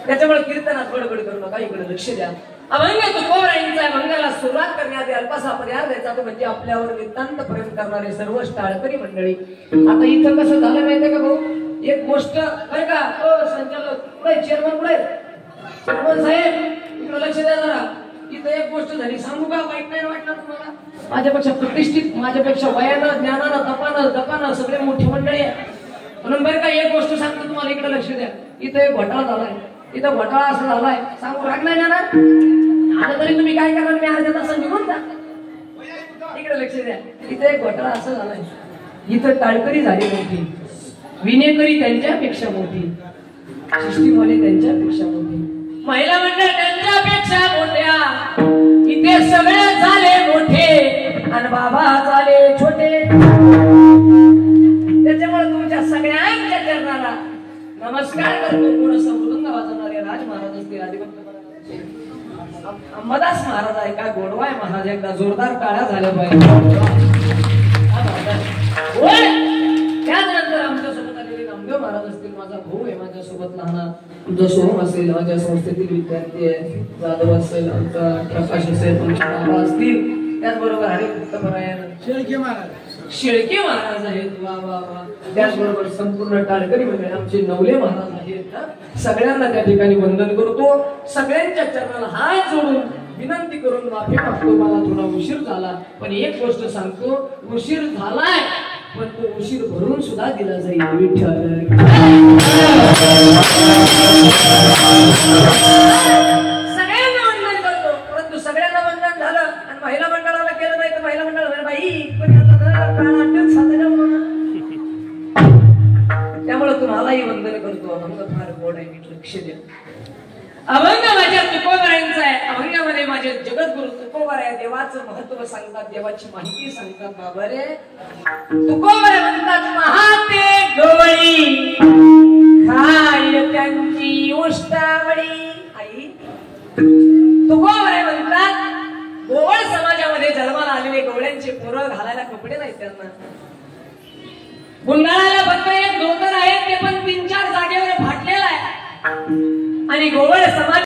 त्याच्यामुळे कीर्तनात बडबड करू नका, इकडे लक्ष द्या. अभंग तुकोबरायांचा अभंगाला सुरुवात करण्याआधी अल्पासा पर्याय द्यायचा तो म्हणजे आपल्यावर नितांत प्रेम करणारे सर्व टाळकरी मंडळी. आता इथं कसं झालं माहितीये का भाऊ, एक गोष्ट बरं का, संचालक पुढे, चेअरमन पुढे, चेअरमन साहेब इकडे लक्ष द्या जरा. इथं एक गोष्ट झाली, सांगू का? वाईट नाही वाटणार तुम्हाला? माझ्यापेक्षा प्रतिष्ठित, माझ्यापेक्षा वयानं, ज्ञानानं, तपानं सगळे मोठी मंडळी आहे. म्हणून बरं का एक गोष्ट सांगतो तुम्हाला, इकडे लक्ष द्या. इथं एक घोटाळा झालाय, इथं घोटाळा असं झालाय, सांगू राग नाही जाणार. आता तरी तुम्ही काय करणार? मी अर्ध्या तासात निघून जा. इकडे लक्ष द्या. इथं एक घोटाळा असं झालाय, इथं टाळकरी झाली मोठी, विनेकरी त्यांच्यापेक्षा मोठी, सृष्टीवाले त्यांच्यापेक्षा मोठी, महिला मंडळ त्यांच्यापेक्षा मोठ्या, इथे सगळे झाले मोठे आणि बाबा झाले छोटे. त्याच्यामुळे तुमच्या सगळ्यांच्या चरणाला नमस्कार करतो. थोडंसं मृदंग वाजवणारे राज महाराज असतील, आदिभक्त अंबादास महाराज आहे. काय गोडवा आहे महाराज, एकदा जोरदार टाळ्या झाल्या पाहिजे. त्यानंतर आमच्या सोबत आलेले नामदेव महाराज असतील, माझा भाऊ आहे, माझ्यासोबत लहान आमचा सोहम असेल, माझ्या संस्थेतील विद्यार्थी आहे, जाधव असेल, आमचा प्रकाश असेल, बाबा असतील, त्याचबरोबर हरिभक्तपरायण शेळके महाराज आहेत. वा वा वा. त्याचबरोबर संपूर्ण टाळकरी मंडळी, आमचे नवले महाराज आहेत. सगळ्यांना त्या ठिकाणी वंदन करतो. सगळ्यांच्या चरणाला हात जोडून विनंती करून माफी मागतो. मला थोडा उशीर झाला, पण एक गोष्ट सांगतो, उशीर झालाय पण तो उशीर भरून सुद्धा दिला जाईल. विठ्ठल सगळ्यांना वंदन करतो, परंतु सगळ्यांना वंदन झालं आणि महिला मंडळाला केलं नाही तर महिला मंडळ बाई त्यामुळे तुम्हालाही वंदन करतो. अभंग फार गोड आहे, नीट लक्ष द्या. अभंग माझ्या तुकोबरायांचा आहे. अभंगामध्ये माझे जगद्गुरु तुकोबराय देवाचं महत्व सांगतात, देवाची माहिती सांगतात. बाबा रे, तुकोबराय म्हणतात महाते गवळी खाय त्यांची उष्टावळी. आई तुकोबराय म्हणतात गोवळ समाजामध्ये जन्माला आलेले गवळ्यांचे पोरं घालायला कपडे नाहीत त्यांना. गुंडाळाला फक्त एक धोतर आहे, ते पण 3-4 जागेवर फाटलेला आहे. आणि गोवळ समाज